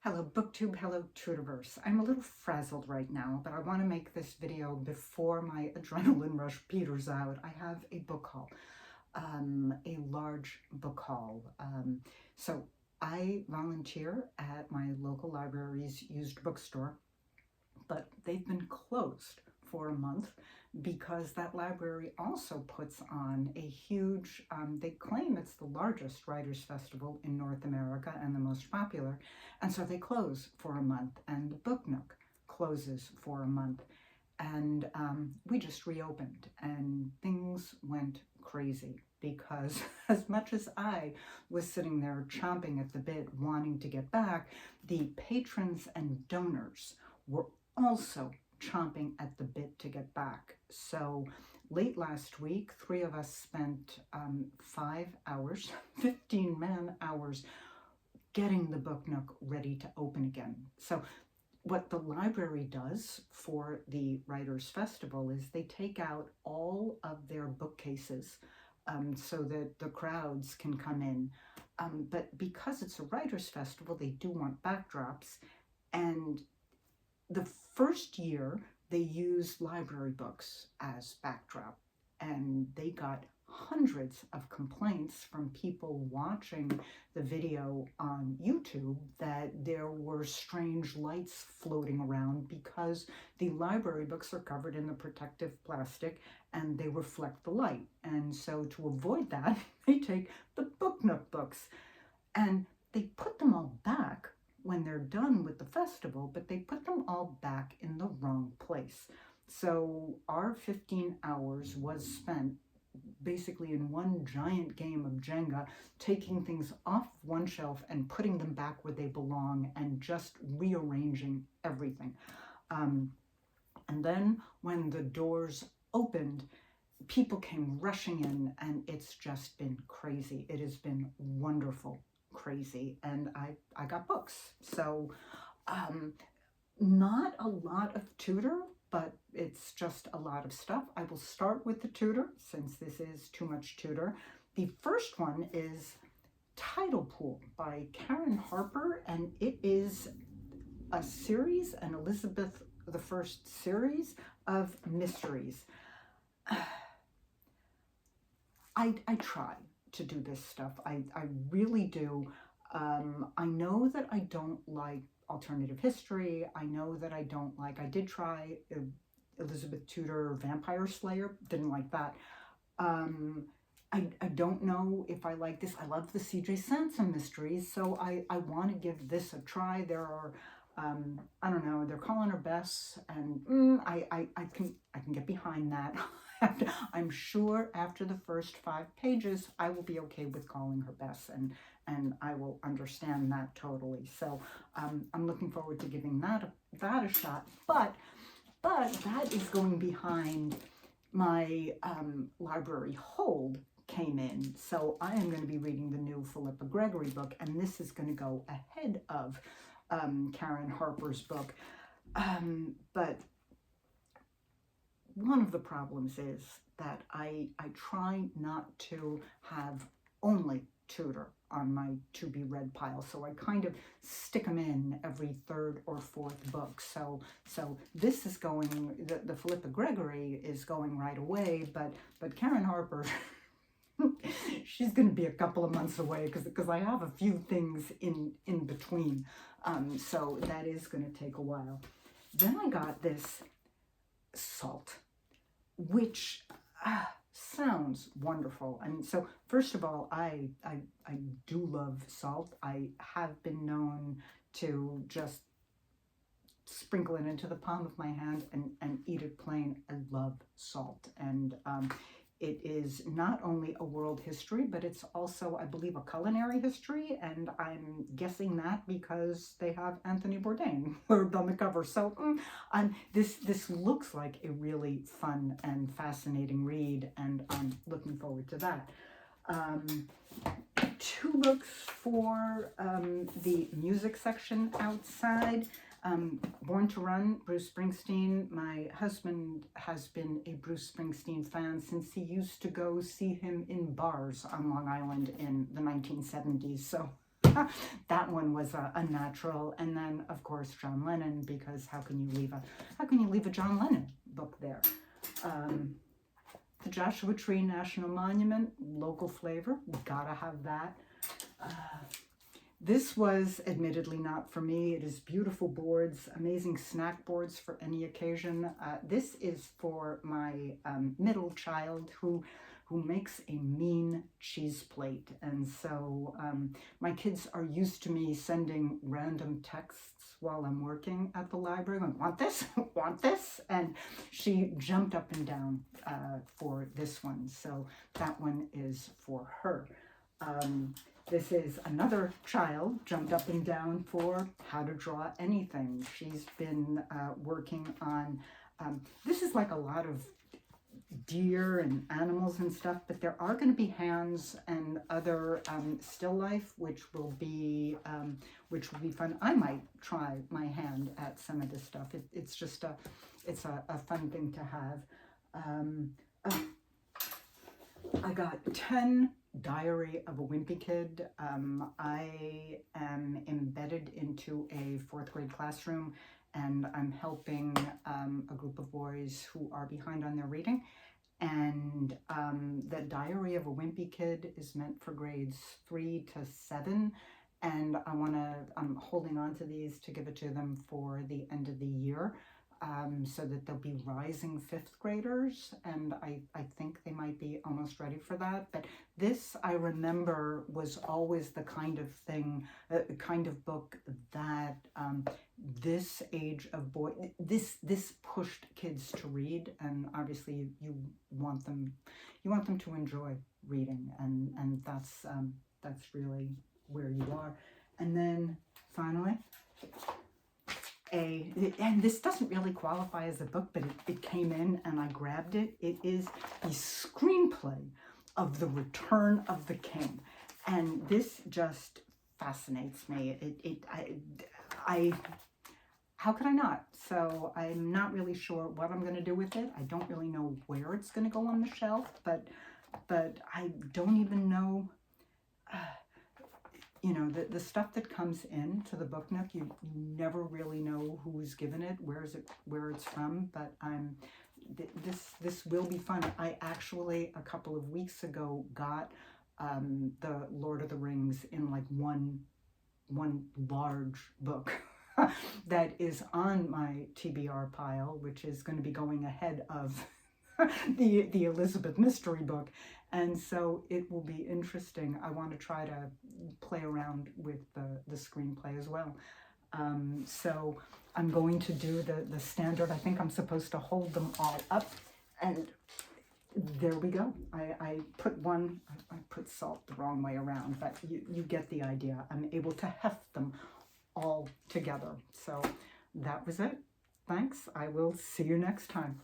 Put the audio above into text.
Hello BookTube, hello Tudorverse. I'm a little frazzled right now, but I want to make this video before my adrenaline rush peters out. I have a book haul, a large book haul. So I volunteer at my local library's used bookstore, but they've been closed for a month because that library also puts on a huge, they claim it's the largest writers' festival in North America and the most popular, and so they close for a month, and the Book Nook closes for a month, and we just reopened, and things went crazy because as much as I was sitting there chomping at the bit wanting to get back, the patrons and donors were also chomping at the bit to get back. So late last week, 3 of us spent 5 hours, 15 man hours, getting the Book Nook ready to open again. So what the library does for the Writers' Festival is they take out all of their bookcases so that the crowds can come in. But because it's a Writers' Festival, they do want backdrops, and the first year they used library books as backdrop, and they got hundreds of complaints from people watching the video on YouTube that there were strange lights floating around because the library books are covered in the protective plastic and they reflect the light. And so to avoid that, they take the Book Nook books and they put them all back when they're done with the festival, but they put them all back in the wrong place. So our 15 hours was spent basically in one giant game of Jenga, taking things off one shelf and putting them back where they belong and just rearranging everything. And then when the doors opened, people came rushing in, and it's just been crazy. It has been wonderful. Crazy, and I got books. So not a lot of Tudor, but it's just a lot of stuff. I will start with the Tudor since this is too much Tudor. The first one is Tidal by Karen Harper, and it is a series, an Elizabeth I series of mysteries. I try to do this stuff. I really do. I know that I don't like alternative history. I know that I don't like, I did try Elizabeth Tudor Vampire Slayer, didn't like that. I don't know if I like this. I love the C.J. Sansom mysteries, so I want to give this a try. There are, I don't know, they're calling her Bess, and I can get behind that. I'm sure after the first 5 pages, I will be okay with calling her Bess, and I will understand that totally. So I'm looking forward to giving that a shot. But that is going behind my library hold came in. So I am going to be reading the new Philippa Gregory book, and this is going to go ahead of Karen Harper's book. But one of the problems is that I try not to have only Tudor on my to-be-read pile, so I kind of stick them in every 3rd or 4th book. So this is going, the Philippa Gregory is going right away, but Karen Harper, she's going to be a couple of months away because I have a few things in between, so that is going to take a while. Then I got this Salt, which sounds wonderful. I mean, so first of all, I do love salt. I have been known to just sprinkle it into the palm of my hand and eat it plain. I love salt, and it is not only a world history, but it's also, I believe, a culinary history, and I'm guessing that because they have Anthony Bourdain on the cover. So this looks like a really fun and fascinating read, and I'm looking forward to that. 2 books for the music section outside. Born to Run, Bruce Springsteen. My husband has been a Bruce Springsteen fan since he used to go see him in bars on Long Island in the 1970s. So That one was a natural. And then, of course, John Lennon, because how can you leave a John Lennon book there? The Joshua Tree National Monument, local flavor, gotta have that. This was admittedly not for me. It is beautiful boards, amazing snack boards for any occasion. This is for my middle child who makes a mean cheese plate. And so my kids are used to me sending random texts while I'm working at the library. I want this, want this. And she jumped up and down for this one. So that one is for her. This is another child jumped up and down for how to draw anything. She's been working on, this is like a lot of deer and animals and stuff, but there are going to be hands and other still life, which will be fun. I might try my hand at some of this stuff. It's just it's a fun thing to have. I got 10 Diary of a Wimpy Kid. I am embedded into a 4th grade classroom, and I'm helping a group of boys who are behind on their reading. And the Diary of a Wimpy Kid is meant for grades 3 to 7. And I'm holding on to these to give it to them for the end of the year. So that they'll be rising 5th graders, and I think they might be almost ready for that. But this, I remember, was always the kind of thing, kind of book that this age of boy, this pushed kids to read, and obviously you want them to enjoy reading, and that's really where you are. And then finally, and this doesn't really qualify as a book, but it came in and I grabbed it. It is the screenplay of The Return of the King. And this just fascinates me. How could I not? So I'm not really sure what I'm going to do with it. I don't really know where it's going to go on the shelf, but I don't even know. You know, the stuff that comes into the Book Nook, you never really know who's given it, where it's from. But this will be fun. I actually a couple of weeks ago got the Lord of the Rings in like one large book that is on my TBR pile, which is going to be going ahead of the Elizabeth mystery book. And so it will be interesting. I want to try to play around with the screenplay as well. So I'm going to do the standard. I think I'm supposed to hold them all up, and there we go. I put salt the wrong way around, but you get the idea. I'm able to heft them all together. So that was it. Thanks. I will see you next time.